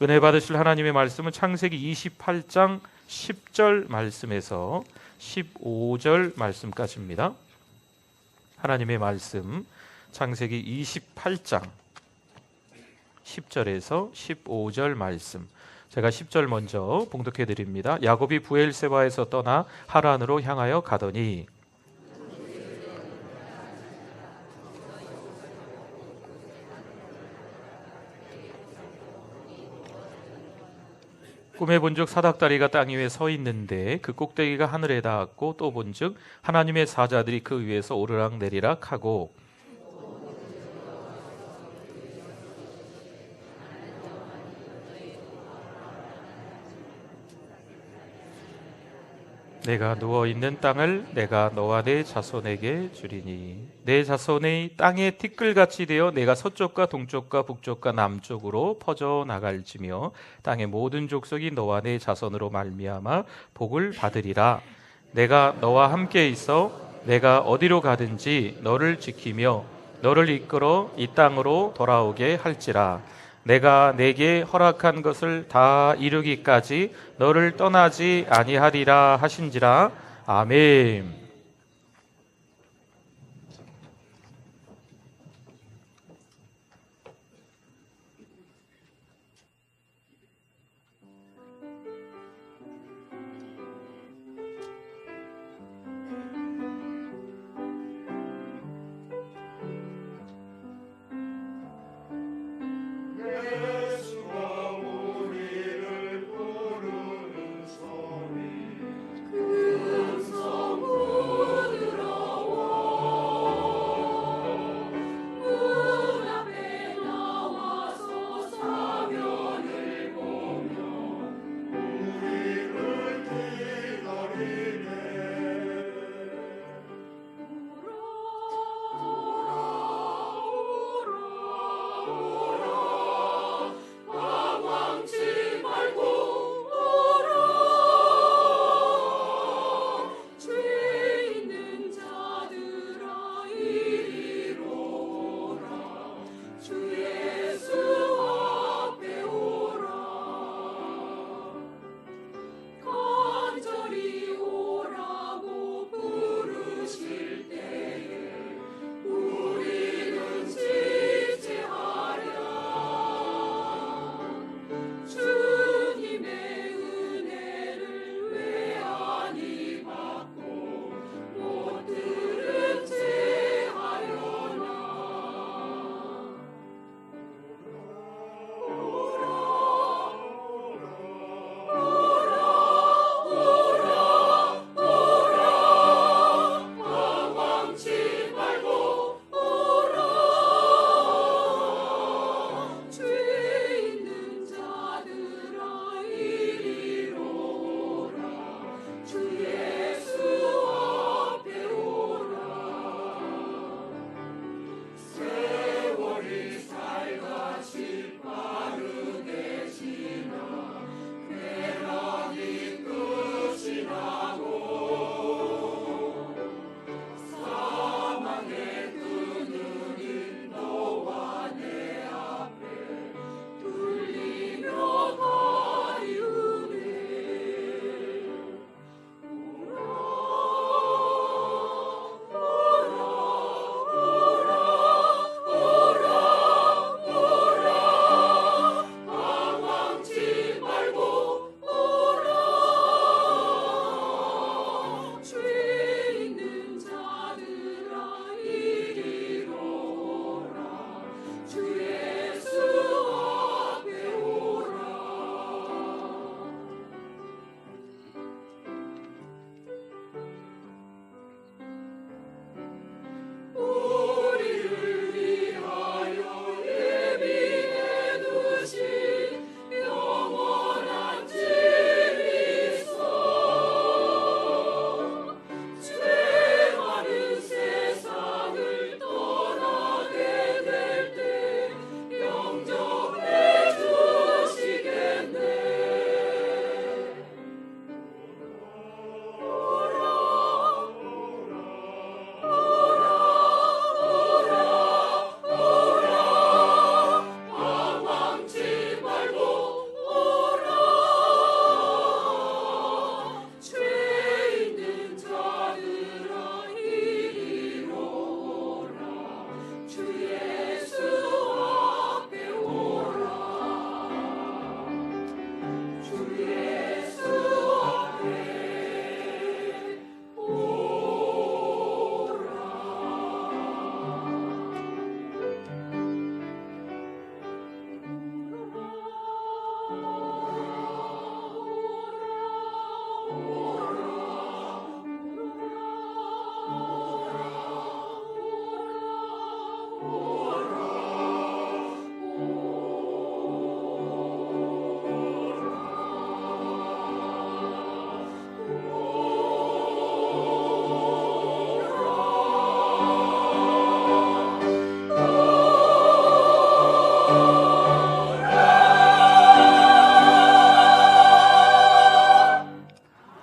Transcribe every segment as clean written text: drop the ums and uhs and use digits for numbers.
은혜 받으실 하나님의 말씀은 창세기 28장 10절 말씀에서 15절 말씀까지입니다. 하나님의 말씀 창세기 28장 10절에서 15절 말씀, 제가 10절 먼저 봉독해 드립니다. 야곱이 브엘세바에서 떠나 하란으로 향하여 가더니 꿈에 본즉 사닥다리가 땅 위에 서 있는데 그 꼭대기가 하늘에 닿았고, 또 본즉 하나님의 사자들이 그 위에서 오르락 내리락 하고, 내가 누워있는 땅을 내가 너와 내 자손에게 주리니 내 자손의 땅의 티끌같이 되어 내가 서쪽과 동쪽과 북쪽과 남쪽으로 퍼져 나갈지며 땅의 모든 족속이 너와 내 자손으로 말미암아 복을 받으리라. 내가 너와 함께 있어 내가 어디로 가든지 너를 지키며 너를 이끌어 이 땅으로 돌아오게 할지라. 내가 내게 허락한 것을 다 이루기까지 너를 떠나지 아니하리라 하신지라. 아멘. 큰 성문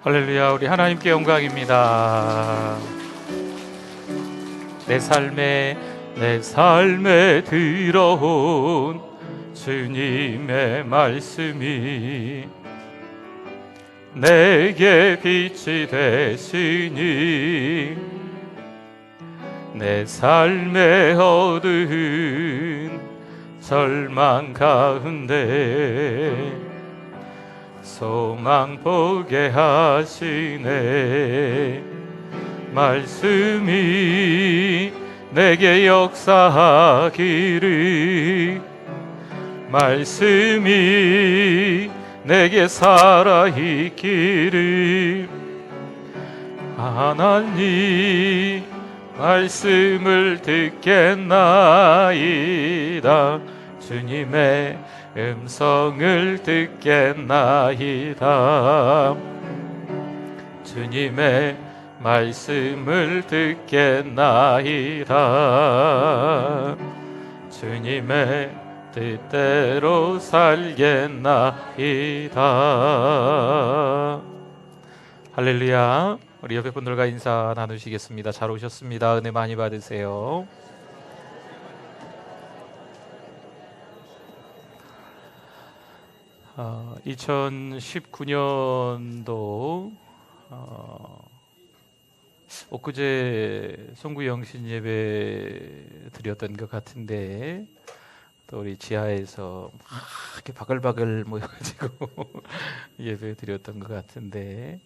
할렐루야. 우리 하나님께 영광입니다. 내 삶에 들어온 주님의 말씀이 내게 빛이 되시니 내 삶의 어두운 절망 가운데 소망 보게 하시네. 말씀이 내게 역사하기를, 말씀이 내게 살아있기를, 하나님 말씀을 듣겠나이다. 주님의 음성을 듣겠나이다. 주님의 말씀을 듣겠나이다. 주님의 뜻대로 살겠나이다. 할렐루야. 우리 옆에 분들과 인사 나누시겠습니다. 잘 오셨습니다. 은혜 많이 받으세요. 어, 2019년도 엊그제 송구 영신 예배 드렸던 것 같은데, 또 우리 지하에서 막 이렇게 바글바글 모여가지고 예배 드렸던 것 같은데,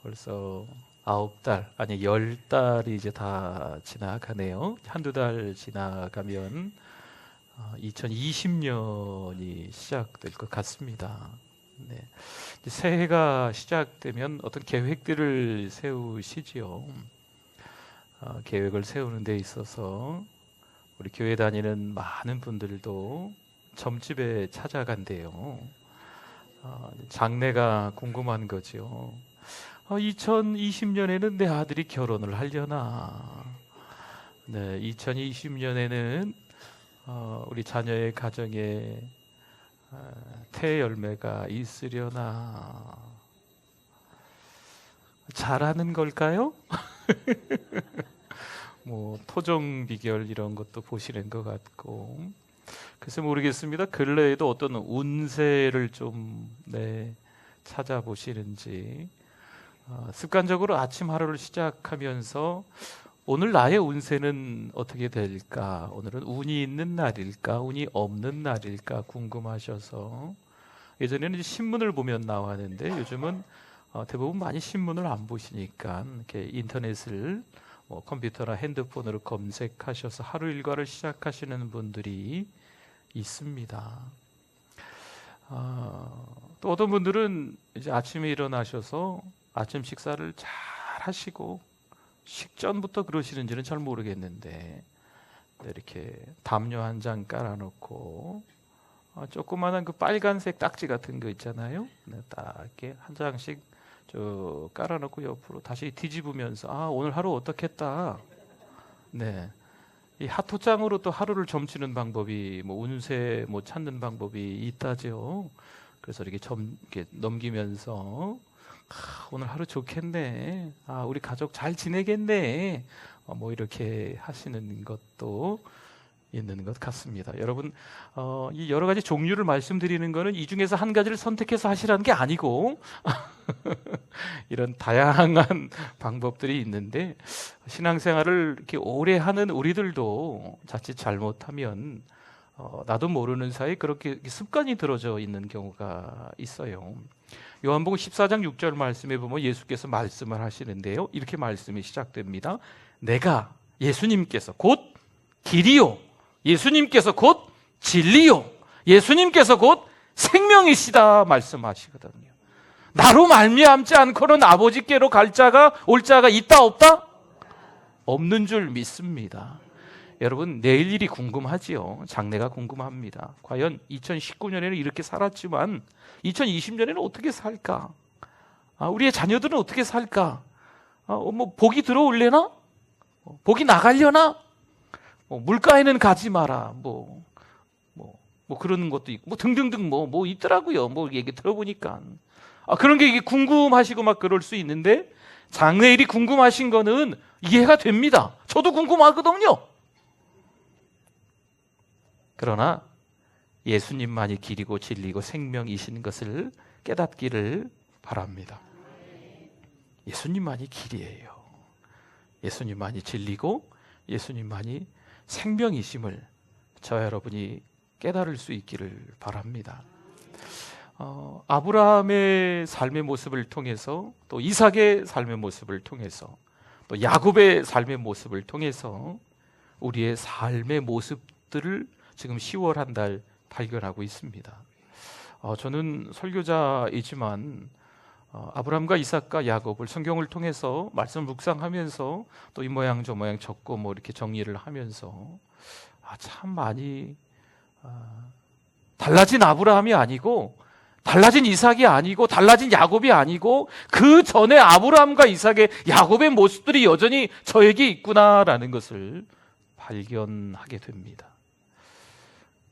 벌써 9달, 아니 10달이 이제 다 지나가네요. 한두 달 지나가면 2020년이 시작될 것 같습니다. 네. 새해가 시작되면 어떤 계획들을 세우시지요. 계획을 세우는 데 있어서 우리 교회 다니는 많은 분들도 점집에 찾아간대요. 장래가 궁금한 거죠. 2020년에는 내 아들이 결혼을 하려나? 네, 2020년에는 우리 자녀의 가정에 태열매가 있으려나? 잘하는 걸까요? 뭐 토종 비결 이런 것도 보시는 것 같고, 그래서 모르겠습니다. 근래에도 어떤 운세를 좀 찾아보시는지, 습관적으로 아침 하루를 시작하면서 오늘 나의 운세는 어떻게 될까? 오늘은 운이 있는 날일까? 운이 없는 날일까? 궁금하셔서, 예전에는 이제 신문을 보면 나왔는데 요즘은 대부분 많이 신문을 안 보시니까 이렇게 인터넷을 컴퓨터나 핸드폰으로 검색하셔서 하루 일과를 시작하시는 분들이 있습니다. 또 어떤 분들은 이제 아침에 일어나셔서 아침 식사를 잘 하시고, 식전부터 그러시는지는 잘 모르겠는데 이렇게 담요 한 장 깔아놓고 조그마한 그 빨간색 딱지 같은 거 있잖아요. 딱 이렇게 한 장씩 쭉 깔아놓고 옆으로 다시 뒤집으면서 오늘 하루 어떻겠다. 네, 이 하토장으로 또 하루를 점치는 방법이, 운세 찾는 방법이 있다죠. 그래서 이렇게 이렇게 넘기면서 오늘 하루 좋겠네. 우리 가족 잘 지내겠네. 이렇게 하시는 것도 있는 것 같습니다. 여러분, 이 여러 가지 종류를 말씀드리는 것은 이 중에서 한 가지를 선택해서 하시라는 게 아니고 이런 다양한 방법들이 있는데, 신앙생활을 이렇게 오래 하는 우리들도 자칫 잘못하면 나도 모르는 사이 그렇게 습관이 들어져 있는 경우가 있어요. 요한복음 14장 6절 말씀에 보면 예수께서 말씀을 하시는데요, 이렇게 말씀이 시작됩니다. 내가, 예수님께서 곧 길이요, 예수님께서 곧 진리요, 예수님께서 곧 생명이시다 말씀하시거든요. 나로 말미암지 않고는 아버지께로 올 자가 있다 없다? 없는 줄 믿습니다. 여러분, 내일 일이 궁금하지요. 장래가 궁금합니다. 과연 2019년에는 이렇게 살았지만 2020년에는 어떻게 살까? 우리의 자녀들은 어떻게 살까? 복이 들어올래나? 복이 나가려나? 물가에는 가지 마라. 그러는 것도 있고, 등등등 있더라고요. 얘기 들어보니까. 그런 게 이게 궁금하시고 막 그럴 수 있는데, 장래일이 궁금하신 거는 이해가 됩니다. 저도 궁금하거든요. 그러나 예수님만이 길이고 진리고 생명이신 것을 깨닫기를 바랍니다. 예수님만이 길이에요. 예수님만이 진리고 예수님만이 생명이심을 저와 여러분이 깨달을 수 있기를 바랍니다. 아브라함의 삶의 모습을 통해서, 또 이삭의 삶의 모습을 통해서, 또 야곱의 삶의 모습을 통해서 우리의 삶의 모습들을 지금 10월 한 달 발견하고 있습니다. 저는 설교자이지만 아브라함과 이삭과 야곱을 성경을 통해서 말씀 묵상하면서 또 이 모양 저 모양 적고 뭐 이렇게 정리를 하면서 참 많이 달라진 아브라함이 아니고, 달라진 이삭이 아니고, 달라진 야곱이 아니고, 그 전에 아브라함과 이삭의 야곱의 모습들이 여전히 저에게 있구나라는 것을 발견하게 됩니다.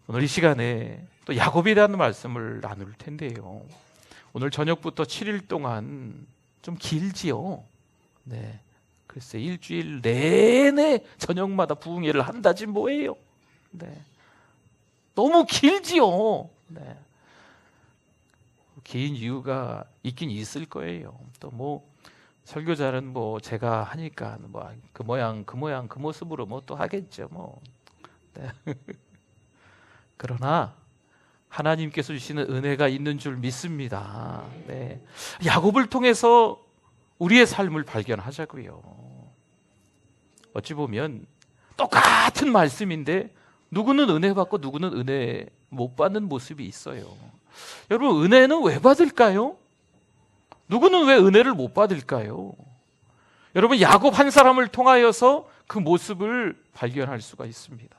오늘 이 시간에 또 야곱에 대한 말씀을 나눌 텐데요, 오늘 저녁부터 7일 동안 좀 길지요. 네, 글쎄 일주일 내내 저녁마다 부흥회를 한다지 뭐예요. 네, 너무 길지요. 네, 긴 이유가 있긴 있을 거예요. 또 뭐 설교자는 뭐 제가 하니까 뭐 그 모양 그 모습으로 뭐 또 하겠죠. 뭐. 네. 그러나 하나님께서 주시는 은혜가 있는 줄 믿습니다. 네. 야곱을 통해서 우리의 삶을 발견하자고요. 어찌 보면 똑같은 말씀인데 누구는 은혜 받고 누구는 은혜 못 받는 모습이 있어요. 여러분, 은혜는 왜 받을까요? 누구는 왜 은혜를 못 받을까요? 여러분, 야곱 한 사람을 통하여서 그 모습을 발견할 수가 있습니다.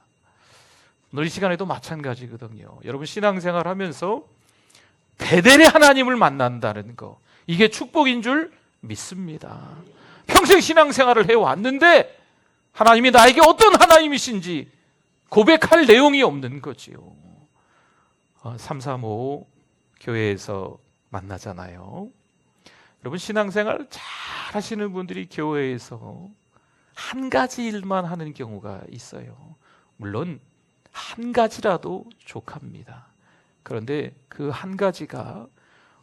오늘 이 시간에도 마찬가지거든요. 여러분, 신앙생활 하면서 베델의 하나님을 만난다는 거, 이게 축복인 줄 믿습니다. 평생 신앙생활을 해왔는데 하나님이 나에게 어떤 하나님이신지 고백할 내용이 없는 거지요. 335 교회에서 만나잖아요. 여러분, 신앙생활 잘 하시는 분들이 교회에서 한 가지 일만 하는 경우가 있어요. 물론 한 가지라도 족합니다. 그런데 그 한 가지가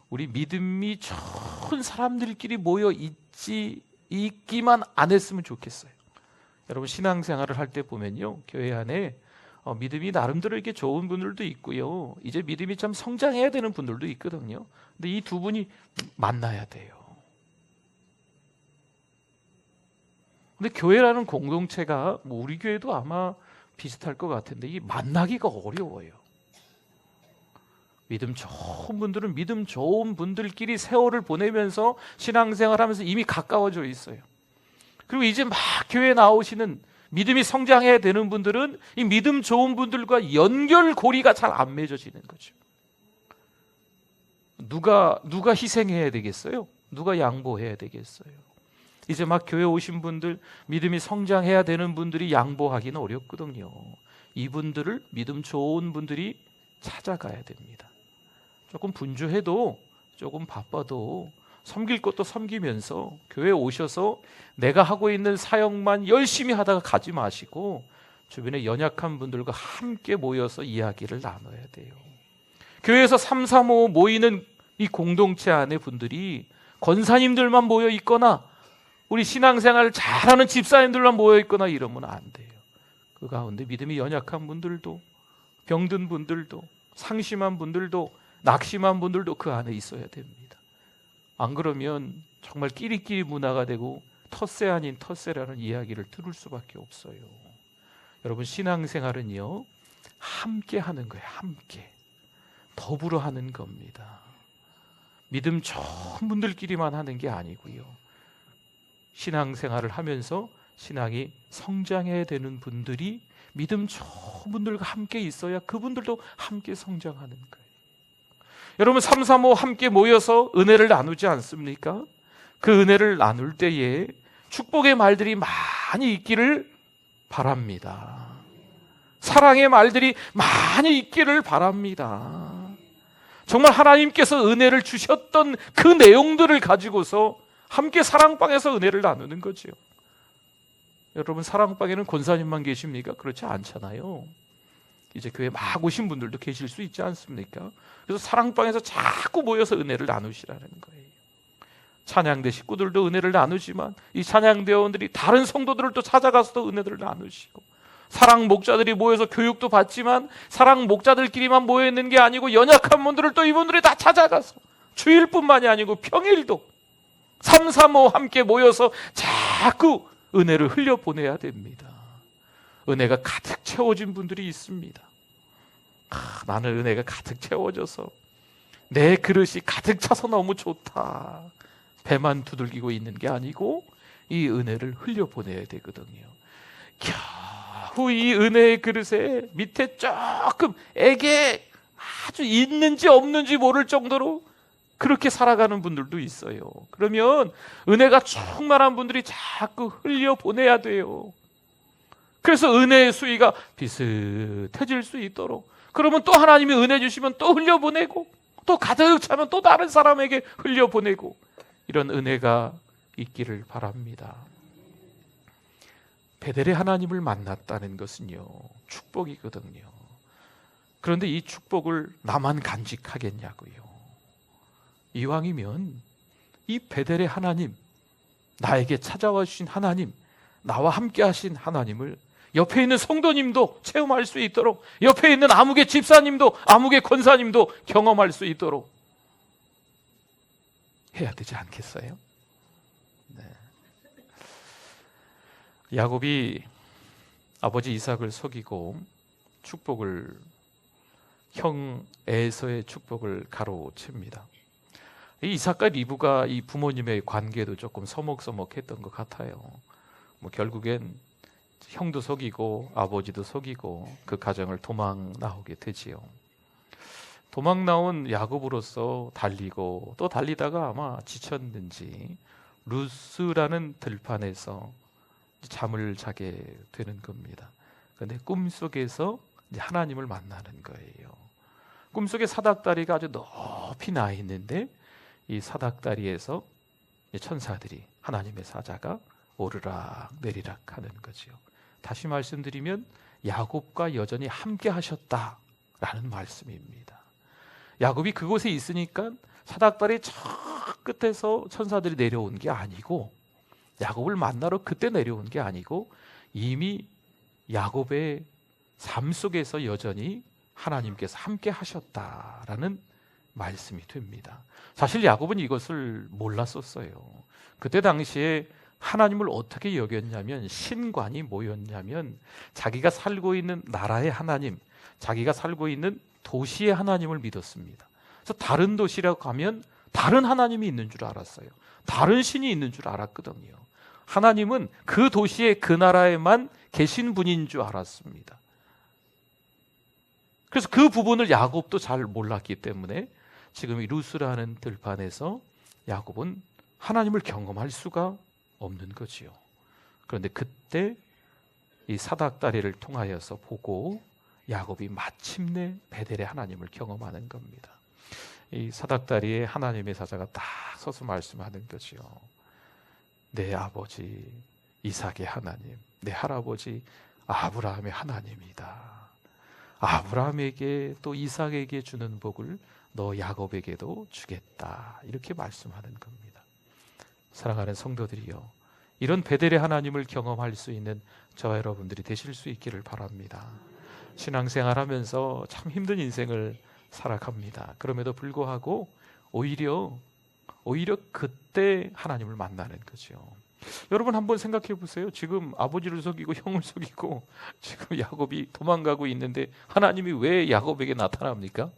우리 믿음이 좋은 사람들끼리 모여 있기만 안 했으면 좋겠어요. 여러분, 신앙생활을 할 때 보면요, 교회 안에 믿음이 나름대로 이렇게 좋은 분들도 있고요, 이제 믿음이 좀 성장해야 되는 분들도 있거든요. 근데 이 두 분이 만나야 돼요. 근데 교회라는 공동체가 뭐 우리 교회도 아마 비슷할 것 같은데 이 만나기가 어려워요. 믿음 좋은 분들은 믿음 좋은 분들끼리 세월을 보내면서 신앙생활하면서 이미 가까워져 있어요. 그리고 이제 막 교회에 나오시는 믿음이 성장해야 되는 분들은 이 믿음 좋은 분들과 연결고리가 잘 안 맺어지는 거죠. 누가 희생해야 되겠어요? 누가 양보해야 되겠어요? 이제 막 교회 오신 분들, 믿음이 성장해야 되는 분들이 양보하기는 어렵거든요. 이분들을 믿음 좋은 분들이 찾아가야 됩니다. 조금 분주해도, 조금 바빠도 섬길 것도 섬기면서 교회에 오셔서 내가 하고 있는 사역만 열심히 하다가 가지 마시고 주변에 연약한 분들과 함께 모여서 이야기를 나눠야 돼요. 교회에서 335 모이는 이 공동체 안에 분들이 권사님들만 모여 있거나 우리 신앙생활 잘하는 집사님들만 모여 있거나 이러면 안 돼요. 그 가운데 믿음이 연약한 분들도, 병든 분들도, 상심한 분들도, 낙심한 분들도 그 안에 있어야 됩니다. 안 그러면 정말 끼리끼리 문화가 되고 텃세 아닌 텃세라는 이야기를 들을 수밖에 없어요. 여러분, 신앙생활은요, 함께 하는 거예요. 함께 더불어 하는 겁니다. 믿음 좋은 분들끼리만 하는 게 아니고요, 신앙생활을 하면서 신앙이 성장해야 되는 분들이 믿음 좋은 분들과 함께 있어야 그분들도 함께 성장하는 거예요. 여러분, 335 함께 모여서 은혜를 나누지 않습니까? 그 은혜를 나눌 때에 축복의 말들이 많이 있기를 바랍니다. 사랑의 말들이 많이 있기를 바랍니다. 정말 하나님께서 은혜를 주셨던 그 내용들을 가지고서 함께 사랑방에서 은혜를 나누는 거지요. 여러분, 사랑방에는 권사님만 계십니까? 그렇지 않잖아요. 이제 교회 막 오신 분들도 계실 수 있지 않습니까? 그래서 사랑방에서 자꾸 모여서 은혜를 나누시라는 거예요. 찬양대 식구들도 은혜를 나누지만 이 찬양대원들이 다른 성도들을 또 찾아가서도 은혜를 나누시고, 사랑 목자들이 모여서 교육도 받지만 사랑 목자들끼리만 모여 있는 게 아니고 연약한 분들을 또 이분들이 다 찾아가서 주일뿐만이 아니고 평일도 335 함께 모여서 자꾸 은혜를 흘려보내야 됩니다. 은혜가 가득 채워진 분들이 있습니다. 나는 은혜가 가득 채워져서 내 그릇이 가득 차서 너무 좋다, 배만 두들기고 있는 게 아니고 이 은혜를 흘려보내야 되거든요. 겨우 이 은혜의 그릇에 밑에 조금 애게 아주 있는지 없는지 모를 정도로 그렇게 살아가는 분들도 있어요. 그러면 은혜가 충만한 분들이 자꾸 흘려보내야 돼요. 그래서 은혜의 수위가 비슷해질 수 있도록, 그러면 또 하나님이 은혜 주시면 또 흘려보내고, 또 가득 차면 또 다른 사람에게 흘려보내고, 이런 은혜가 있기를 바랍니다. 베델의 하나님을 만났다는 것은요, 축복이거든요. 그런데 이 축복을 나만 간직하겠냐고요. 이왕이면 이 베델의 하나님, 나에게 찾아와 주신 하나님, 나와 함께 하신 하나님을 옆에 있는 성도님도 체험할 수 있도록, 옆에 있는 아무개 집사님도 아무개 권사님도 경험할 수 있도록 해야 되지 않겠어요? 네. 야곱이 아버지 이삭을 속이고 축복을, 형 에서의 축복을 가로챕니다. 이삭과 리브가 이 부모님의 관계도 조금 서먹서먹했던 것 같아요. 결국엔 형도 속이고 아버지도 속이고 그 가정을 도망 나오게 되지요. 도망 나온 야곱으로서 달리고 또 달리다가 아마 지쳤는지 루스라는 들판에서 잠을 자게 되는 겁니다. 그런데 꿈속에서 하나님을 만나는 거예요. 꿈속에 사닥다리가 아주 높이 나 있는데 이 사닥다리에서 천사들이, 하나님의 사자가 오르락 내리락 하는 거죠. 다시 말씀드리면 야곱과 여전히 함께 하셨다라는 말씀입니다. 야곱이 그곳에 있으니까 사닥다리 저 끝에서 천사들이 내려온 게 아니고, 야곱을 만나러 그때 내려온 게 아니고, 이미 야곱의 삶 속에서 여전히 하나님께서 함께 하셨다라는 말씀이 됩니다. 사실 야곱은 이것을 몰랐었어요. 그때 당시에 하나님을 어떻게 여겼냐면, 신관이 뭐였냐면 자기가 살고 있는 나라의 하나님, 자기가 살고 있는 도시의 하나님을 믿었습니다. 그래서 다른 도시라고 가면 다른 하나님이 있는 줄 알았어요. 다른 신이 있는 줄 알았거든요. 하나님은 그 도시에, 그 나라에만 계신 분인 줄 알았습니다. 그래서 그 부분을 야곱도 잘 몰랐기 때문에 지금 이 루스라는 들판에서 야곱은 하나님을 경험할 수가 없는 거지요. 그런데 그때 이 사닥다리를 통하여서 보고 야곱이 마침내 베델의 하나님을 경험하는 겁니다. 이 사닥다리에 하나님의 사자가 딱 서서 말씀하는 거지요. 내 아버지 이삭의 하나님, 내 할아버지 아브라함의 하나님이다. 아브라함에게 또 이삭에게 주는 복을 너 야곱에게도 주겠다. 이렇게 말씀하는 겁니다. 사랑하는 성도들이요, 이런 베델의 하나님을 경험할 수 있는 저와 여러분들이 되실 수 있기를 바랍니다. 신앙생활하면서 참 힘든 인생을 살아갑니다. 그럼에도 불구하고 오히려 그때 하나님을 만나는 거죠. 여러분 한번 생각해 보세요. 지금 아버지를 속이고 형을 속이고 지금 야곱이 도망가고 있는데 하나님이 왜 야곱에게 나타납니까?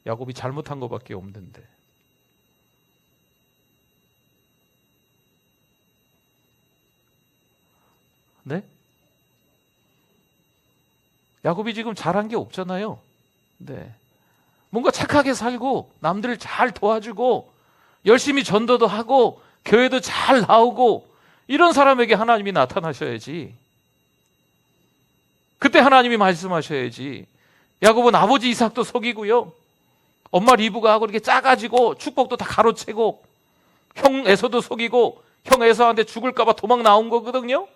야곱이 잘못한 것밖에 없는데. 네? 야곱이 지금 잘한 게 없잖아요. 네. 뭔가 착하게 살고 남들을 잘 도와주고 열심히 전도도 하고 교회도 잘 나오고 이런 사람에게 하나님이 나타나셔야지. 그때 하나님이 말씀하셔야지. 야곱은 아버지 이삭도 속이고요, 엄마 리브가 하고 이렇게 짜가지고 축복도 다 가로채고 형 에서도 속이고 형 에서한테 죽을까봐 도망 나온 거거든요.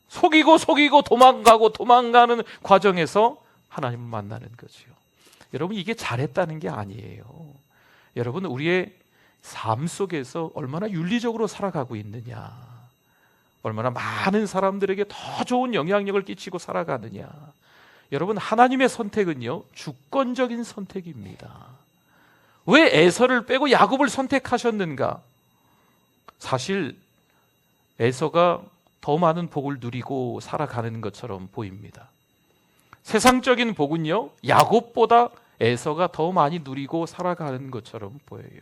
속이고 도망가고 도망가는 과정에서 하나님을 만나는 거지요. 여러분, 이게 잘했다는 게 아니에요. 여러분, 우리의 삶 속에서 얼마나 윤리적으로 살아가고 있느냐, 얼마나 많은 사람들에게 더 좋은 영향력을 끼치고 살아가느냐. 여러분, 하나님의 선택은요, 주권적인 선택입니다. 왜 에서를 빼고 야곱을 선택하셨는가? 사실 에서가 더 많은 복을 누리고 살아가는 것처럼 보입니다. 세상적인 복은요, 야곱보다 에서가 더 많이 누리고 살아가는 것처럼 보여요.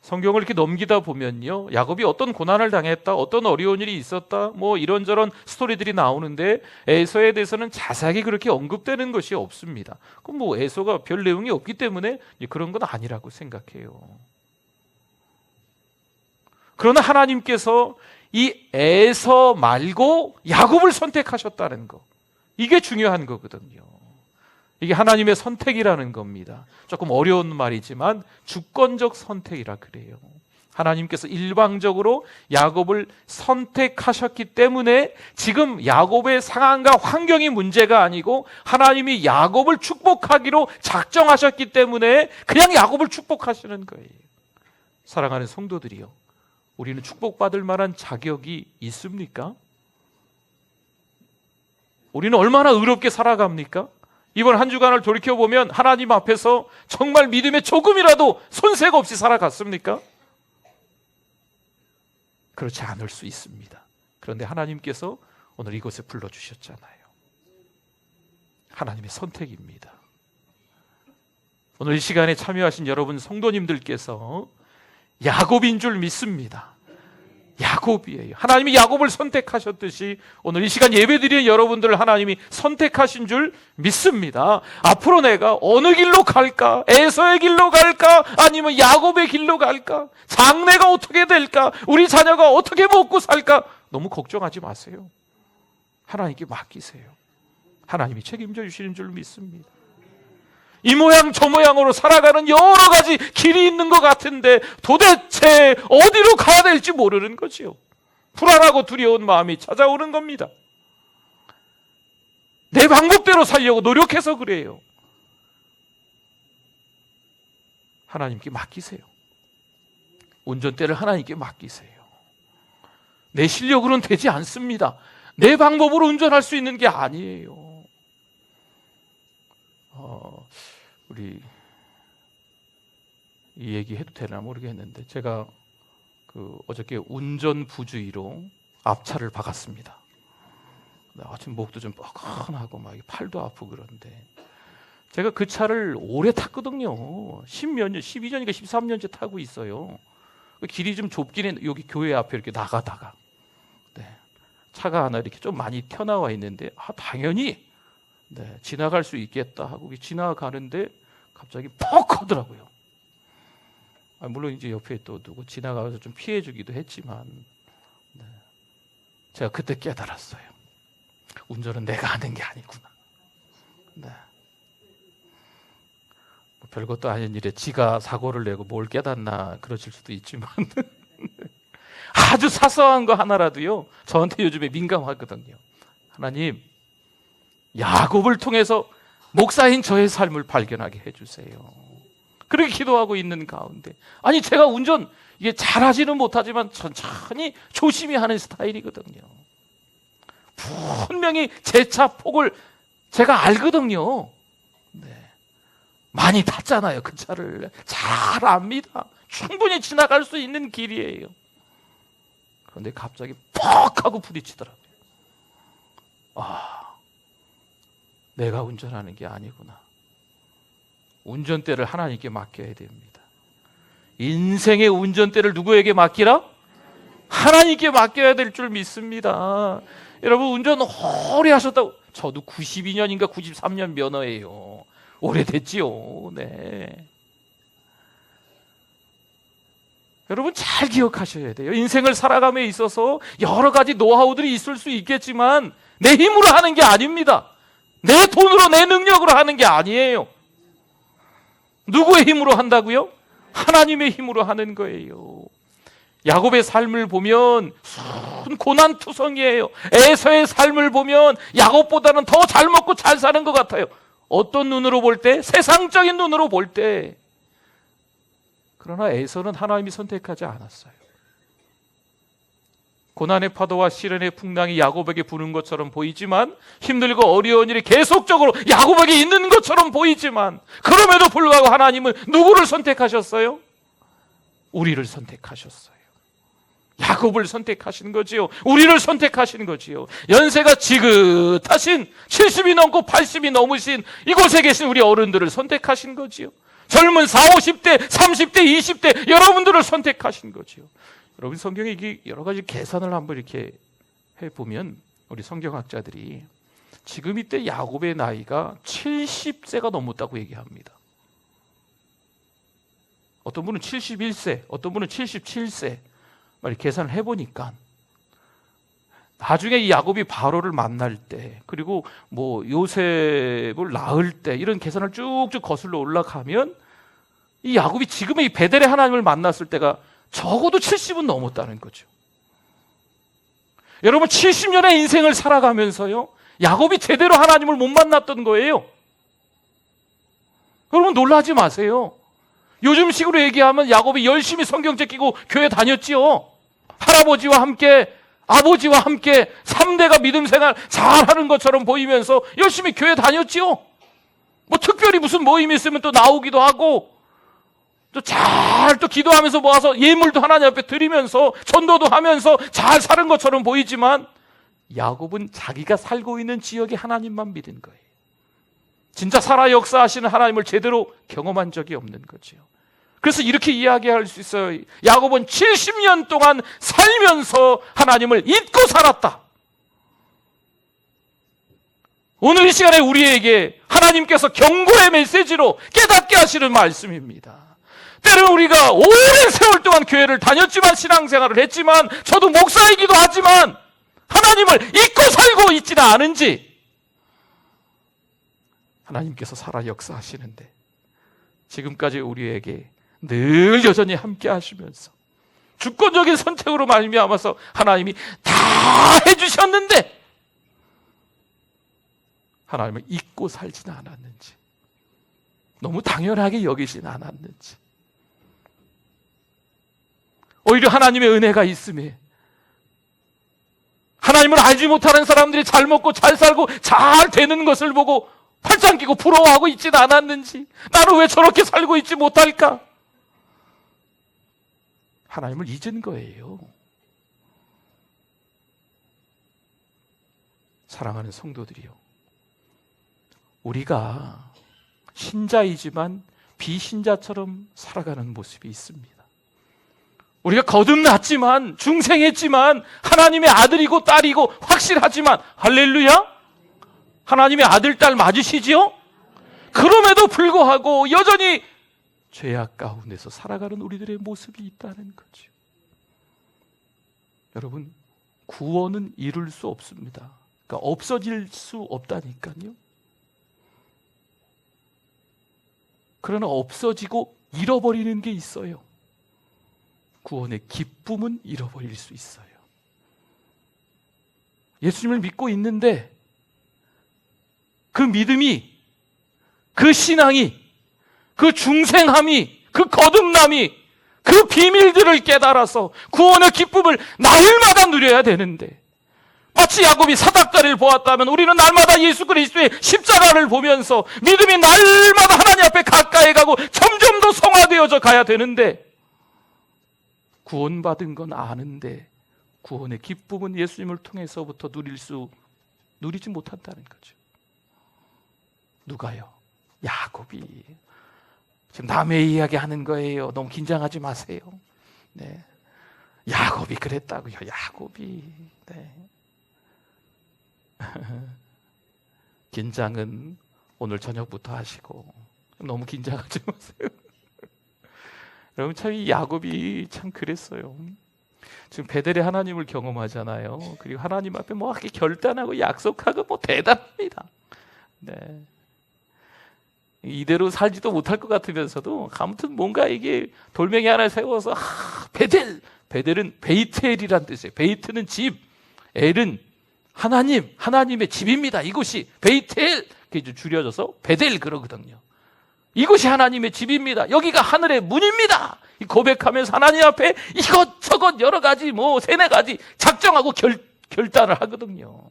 성경을 이렇게 넘기다 보면요, 야곱이 어떤 고난을 당했다, 어떤 어려운 일이 있었다, 뭐 이런저런 스토리들이 나오는데 에서에 대해서는 자세하게 그렇게 언급되는 것이 없습니다. 그럼 뭐 에서가 별 내용이 없기 때문에 그런 건 아니라고 생각해요. 그러나 하나님께서 이 에서 말고 야곱을 선택하셨다는 거, 이게 중요한 거거든요. 이게 하나님의 선택이라는 겁니다. 조금 어려운 말이지만 주권적 선택이라 그래요. 하나님께서 일방적으로 야곱을 선택하셨기 때문에 지금 야곱의 상황과 환경이 문제가 아니고 하나님이 야곱을 축복하기로 작정하셨기 때문에 그냥 야곱을 축복하시는 거예요. 사랑하는 성도들이요, 우리는 축복받을 만한 자격이 있습니까? 우리는 얼마나 의롭게 살아갑니까? 이번 한 주간을 돌이켜보면 하나님 앞에서 정말 믿음에 조금이라도 손색 없이 살아갔습니까? 그렇지 않을 수 있습니다. 그런데 하나님께서 오늘 이곳에 불러주셨잖아요. 하나님의 선택입니다. 오늘 이 시간에 참여하신 여러분 성도님들께서 야곱인 줄 믿습니다. 야곱이에요. 하나님이 야곱을 선택하셨듯이 오늘 이 시간 예배드리는 여러분들을 하나님이 선택하신 줄 믿습니다. 앞으로 내가 어느 길로 갈까? 에서의 길로 갈까? 아니면 야곱의 길로 갈까? 장래가 어떻게 될까? 우리 자녀가 어떻게 먹고 살까? 너무 걱정하지 마세요. 하나님께 맡기세요. 하나님이 책임져 주시는 줄 믿습니다. 이 모양 저 모양으로 살아가는 여러 가지 길이 있는 것 같은데 도대체 어디로 가야 될지 모르는 거지요. 불안하고 두려운 마음이 찾아오는 겁니다. 내 방법대로 살려고 노력해서 그래요. 하나님께 맡기세요. 운전대를 하나님께 맡기세요. 내 실력으로는 되지 않습니다. 내 방법으로 운전할 수 있는 게 아니에요. 우리 이 얘기 해도 되나 모르겠는데 제가 어저께 운전 부주의로 앞차를 박았습니다. 아침 목도 좀 뻐근하고 막 팔도 아프고 그런데 제가 그 차를 오래 탔거든요. 10몇 년, 12년인가 13년째 타고 있어요. 길이 좀 좁긴 해. 여기 교회 앞에 이렇게 나가다가 차가 하나 이렇게 좀 많이 튀어나와 있는데 당연히 지나갈 수 있겠다 하고 지나가는데 갑자기 퍽 하더라고요. 물론 이제 옆에 또 누구 지나가서 좀 피해주기도 했지만 제가 그때 깨달았어요. 운전은 내가 하는 게 아니구나. 별것도 아닌 일에 지가 사고를 내고 뭘 깨닫나 그러실 수도 있지만 아주 사소한 거 하나라도요 저한테 요즘에 민감하거든요. 하나님, 야곱을 통해서 목사인 저의 삶을 발견하게 해주세요. 그렇게 기도하고 있는 가운데 아니 제가 운전 이게 잘하지는 못하지만 천천히 조심히 하는 스타일이거든요. 분명히 제 차 폭을 제가 알거든요. 많이 탔잖아요. 그 차를 잘 압니다. 충분히 지나갈 수 있는 길이에요. 그런데 갑자기 퍽 하고 부딪히더라고요. 내가 운전하는 게 아니구나. 운전대를 하나님께 맡겨야 됩니다. 인생의 운전대를 누구에게 맡기라? 하나님께 맡겨야 될 줄 믿습니다. 여러분 운전 오래 하셨다고. 저도 92년인가 93년 면허예요. 오래됐지요. 여러분 잘 기억하셔야 돼요. 인생을 살아감에 있어서 여러 가지 노하우들이 있을 수 있겠지만 내 힘으로 하는 게 아닙니다. 내 돈으로 내 능력으로 하는 게 아니에요. 누구의 힘으로 한다고요? 하나님의 힘으로 하는 거예요. 야곱의 삶을 보면 순 고난투성이에요. 에서의 삶을 보면 야곱보다는 더 잘 먹고 잘 사는 것 같아요. 어떤 눈으로 볼 때? 세상적인 눈으로 볼 때. 그러나 에서는 하나님이 선택하지 않았어요. 고난의 파도와 시련의 풍랑이 야곱에게 부는 것처럼 보이지만, 힘들고 어려운 일이 계속적으로 야곱에게 있는 것처럼 보이지만, 그럼에도 불구하고 하나님은 누구를 선택하셨어요? 우리를 선택하셨어요. 야곱을 선택하신 거지요. 우리를 선택하신 거지요. 연세가 지긋하신 70이 넘고 80이 넘으신 이곳에 계신 우리 어른들을 선택하신 거지요. 젊은 40, 50대, 30대, 20대 여러분들을 선택하신 거지요. 여러분, 성경에 이게 여러 가지 계산을 한번 이렇게 해보면 우리 성경학자들이 지금 이때 야곱의 나이가 70세가 넘었다고 얘기합니다. 어떤 분은 71세, 어떤 분은 77세 계산을 해보니까 나중에 이 야곱이 바로를 만날 때, 그리고 뭐 요셉을 낳을 때, 이런 계산을 쭉쭉 거슬러 올라가면 이 야곱이 지금의 이 베델의 하나님을 만났을 때가 적어도 70은 넘었다는 거죠. 여러분, 70년의 인생을 살아가면서요, 야곱이 제대로 하나님을 못 만났던 거예요. 여러분, 놀라지 마세요. 요즘식으로 얘기하면 야곱이 열심히 성경책 끼고 교회 다녔지요. 할아버지와 함께, 아버지와 함께 3대가 믿음 생활 잘하는 것처럼 보이면서 열심히 교회 다녔지요. 뭐 특별히 무슨 모임이 있으면 또 나오기도 하고, 또 잘 또 기도하면서 모아서 예물도 하나님 앞에 드리면서 전도도 하면서 잘 사는 것처럼 보이지만, 야곱은 자기가 살고 있는 지역에 하나님만 믿은 거예요. 진짜 살아 역사하시는 하나님을 제대로 경험한 적이 없는 거죠. 그래서 이렇게 이야기할 수 있어요. 야곱은 70년 동안 살면서 하나님을 잊고 살았다. 오늘 이 시간에 우리에게 하나님께서 경고의 메시지로 깨닫게 하시는 말씀입니다. 때로는 우리가 오랜 세월 동안 교회를 다녔지만, 신앙생활을 했지만, 저도 목사이기도 하지만 하나님을 잊고 살고 있지는 않은지, 하나님께서 살아 역사하시는데 지금까지 우리에게 늘 여전히 함께 하시면서 주권적인 선택으로 말미암아서 하나님이 다 해주셨는데 하나님을 잊고 살지는 않았는지, 너무 당연하게 여기진 않았는지, 오히려 하나님의 은혜가 있음에 하나님을 알지 못하는 사람들이 잘 먹고 잘 살고 잘 되는 것을 보고 팔짱 끼고 부러워하고 있지는 않았는지, 나는 왜 저렇게 살고 있지 못할까? 하나님을 잊은 거예요. 사랑하는 성도들이요, 우리가 신자이지만 비신자처럼 살아가는 모습이 있습니다. 우리가 거듭났지만, 중생했지만, 하나님의 아들이고 딸이고 확실하지만, 할렐루야? 하나님의 아들, 딸 맞으시지요? 그럼에도 불구하고 여전히 죄악 가운데서 살아가는 우리들의 모습이 있다는 거죠. 여러분, 구원은 이룰 수 없습니다. 그러니까 없어질 수 없다니까요. 그러나 없어지고 잃어버리는 게 있어요. 구원의 기쁨은 잃어버릴 수 있어요. 예수님을 믿고 있는데 그 믿음이, 그 신앙이, 그 중생함이, 그 거듭남이, 그 비밀들을 깨달아서 구원의 기쁨을 날마다 누려야 되는데, 마치 야곱이 사닥다리를 보았다면 우리는 날마다 예수 그리스도의 십자가를 보면서 믿음이 날마다 하나님 앞에 가까이 가고 점점 더 성화되어져 가야 되는데, 구원받은 건 아는데 구원의 기쁨은 예수님을 통해서부터 누리지 못한다는 거죠. 누가요? 야곱이. 지금 남의 이야기 하는 거예요. 너무 긴장하지 마세요. 네. 야곱이 그랬다고요. 야곱이. 네. 긴장은 오늘 저녁부터 하시고 너무 긴장하지 마세요. 여러분, 참 이 야곱이 참 그랬어요. 지금 베델의 하나님을 경험하잖아요. 그리고 하나님 앞에 뭐 이렇게 결단하고 약속하고 뭐 대단합니다. 네. 이대로 살지도 못할 것 같으면서도 아무튼 뭔가 이게 돌멩이 하나 세워서 베델, 베델은 베이트엘이란 뜻이에요. 베이트는 집, 엘은 하나님, 하나님의 집입니다. 이곳이 베이트엘, 그게 줄여져서 베델 그러거든요. 이곳이 하나님의 집입니다. 여기가 하늘의 문입니다. 고백하면서 하나님 앞에 이것저것 여러 가지 세네 가지 작정하고 결단을 하거든요.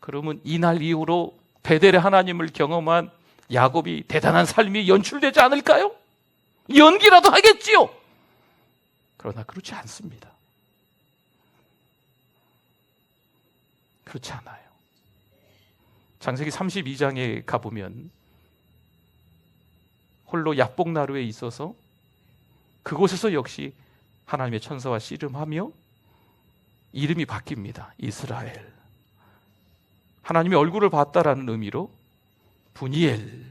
그러면 이날 이후로 베델의 하나님을 경험한 야곱이 대단한 삶이 연출되지 않을까요? 연기라도 하겠지요. 그러나 그렇지 않습니다. 그렇지 않아요. 창세기 32장에 가보면 홀로 약복나루에 있어서 그곳에서 역시 하나님의 천사와 씨름하며 이름이 바뀝니다. 이스라엘. 하나님의 얼굴을 봤다라는 의미로 분이엘.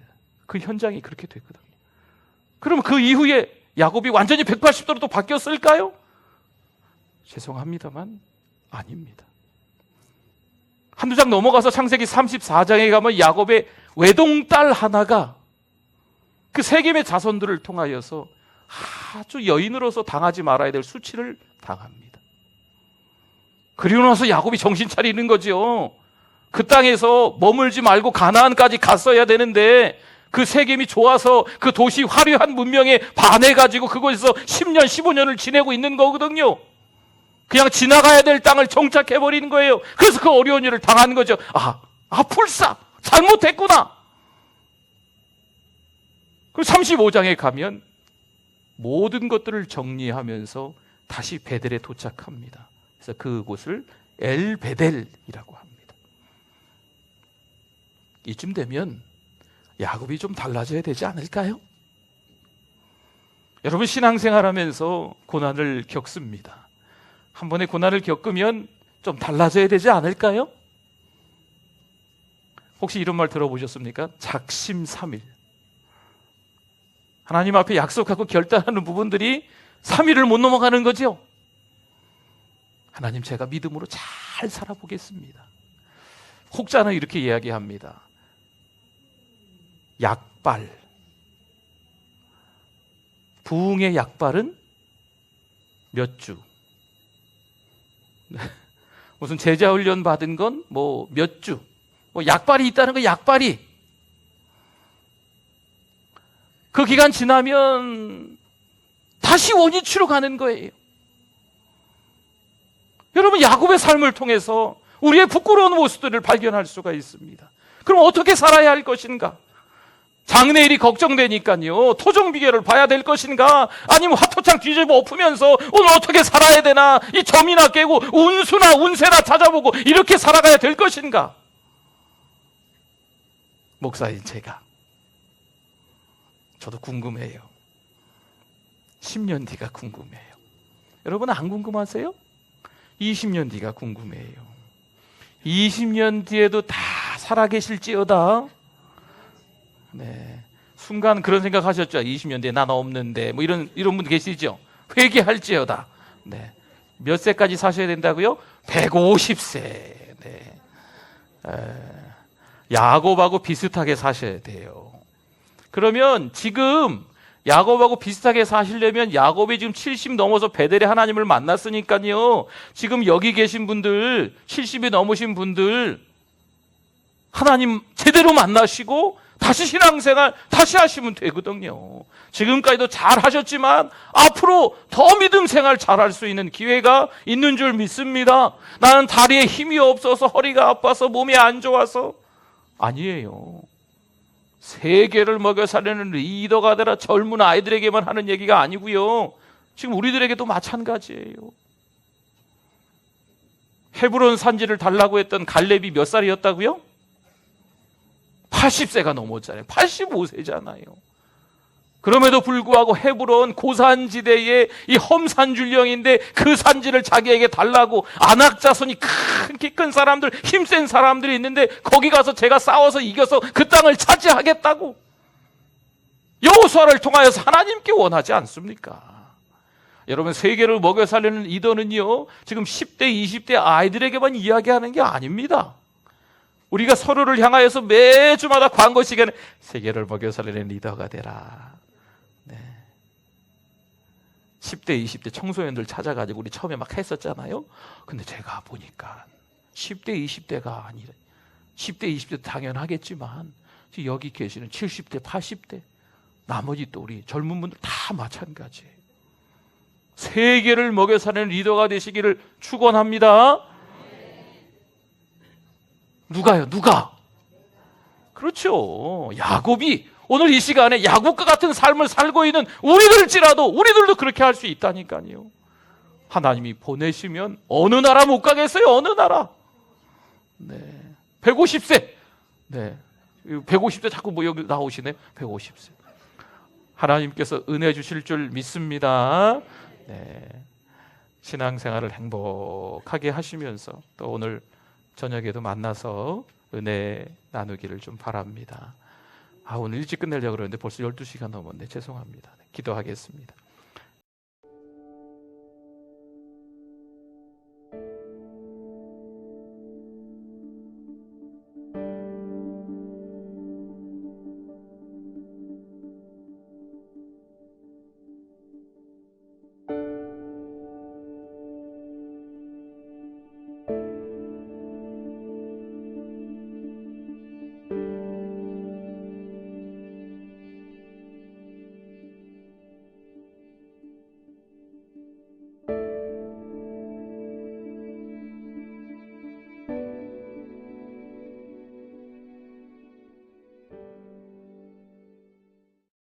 그 현장이 그렇게 되거든요. 그럼 그 이후에 야곱이 완전히 180도로 또 바뀌었을까요? 죄송합니다만 아닙니다. 한두 장 넘어가서 창세기 34장에 가면 야곱의 외동딸 하나가 그 세겜의 자손들을 통하여서 아주 여인으로서 당하지 말아야 될 수치를 당합니다. 그리고 나서 야곱이 정신 차리는 거죠. 그 땅에서 머물지 말고 가나안까지 갔어야 되는데 그 세겜이 좋아서 그 도시 화려한 문명에 반해가지고 그곳에서 10년, 15년을 지내고 있는 거거든요. 그냥 지나가야 될 땅을 정착해버리는 거예요. 그래서 그 어려운 일을 당하는 거죠. 풀싸 잘못했구나. 그리고 35장에 가면 모든 것들을 정리하면서 다시 베델에 도착합니다. 그래서 그곳을 엘베델이라고 합니다. 이쯤 되면 야곱이 좀 달라져야 되지 않을까요? 여러분 신앙생활하면서 고난을 겪습니다. 한 번의 고난을 겪으면 좀 달라져야 되지 않을까요? 혹시 이런 말 들어보셨습니까? 작심삼일. 하나님 앞에 약속하고 결단하는 부분들이 3일을 못 넘어가는 거죠. 하나님 제가 믿음으로 잘 살아보겠습니다. 혹자는 이렇게 이야기합니다. 약발. 부흥의 약발은 몇 주. 무슨 제자 훈련 받은 건 몇 주. 약발이 있다는 거 약발이. 그 기간 지나면 다시 원위치로 가는 거예요. 여러분 야곱의 삶을 통해서 우리의 부끄러운 모습들을 발견할 수가 있습니다. 그럼 어떻게 살아야 할 것인가? 장래일이 걱정되니까요. 토종 비결을 봐야 될 것인가? 아니면 화토창 뒤집어 엎으면서 오늘 어떻게 살아야 되나? 이 점이나 깨고 운수나 운세나 찾아보고 이렇게 살아가야 될 것인가? 목사인 제가 저도 궁금해요. 10년 뒤가 궁금해요. 여러분 안 궁금하세요? 20년 뒤가 궁금해요. 20년 뒤에도 다 살아계실지어다. 네, 순간 그런 생각하셨죠. 20년 뒤에 난 없는데 이런 분 계시죠. 회개할지어다. 네, 몇 세까지 사셔야 된다고요? 150세. 네. 야곱하고 비슷하게 사셔야 돼요. 그러면 지금 야곱하고 비슷하게 사시려면 야곱이 지금 70 넘어서 베델의 하나님을 만났으니까요. 지금 여기 계신 분들 70이 넘으신 분들 하나님 제대로 만나시고 다시 신앙생활 다시 하시면 되거든요. 지금까지도 잘 하셨지만 앞으로 더 믿음 생활 잘할 수 있는 기회가 있는 줄 믿습니다. 나는 다리에 힘이 없어서 허리가 아파서 몸이 안 좋아서 아니에요. 세계를 먹여 살리는 리더가 되라 젊은 아이들에게만 하는 얘기가 아니고요. 지금 우리들에게도 마찬가지예요. 헤브론 산지를 달라고 했던 갈렙이 몇 살이었다고요? 80세가 넘었잖아요. 85세잖아요. 그럼에도 불구하고 헤브론 고산지대의 이 험산줄령인데 그 산지를 자기에게 달라고 아낙 자손이 키 큰 사람들, 힘센 사람들이 있는데 거기 가서 제가 싸워서 이겨서 그 땅을 차지하겠다고 여호수아를 통하여서 하나님께 원하지 않습니까? 여러분 세계를 먹여 살리는 리더는요 지금 10대, 20대 아이들에게만 이야기하는 게 아닙니다. 우리가 서로를 향하여서 매주마다 광고 시간에 세계를 먹여 살리는 리더가 되라. 네. 10대, 20대 청소년들 찾아가지고 우리 처음에 막 했었잖아요. 근데 제가 보니까 10대, 20대가 아니라 10대, 20대 당연하겠지만 여기 계시는 70대, 80대 나머지 또 우리 젊은 분들 다 마찬가지예요. 세계를 먹여 사는 리더가 되시기를 축원합니다. 누가요? 누가? 그렇죠. 야곱이 오늘 이 시간에 야곱과 같은 삶을 살고 있는 우리들일지라도 우리들도 그렇게 할 수 있다니까요. 하나님이 보내시면 어느 나라 못 가겠어요? 어느 나라? 네. 150세. 네. 150세 자꾸 뭐 여기 나오시네. 150세. 하나님께서 은혜 주실 줄 믿습니다. 네. 신앙생활을 행복하게 하시면서 또 오늘 저녁에도 만나서 은혜 나누기를 좀 바랍니다. 오늘 일찍 끝내려고 그러는데 벌써 12시가 넘었네. 죄송합니다. 기도하겠습니다.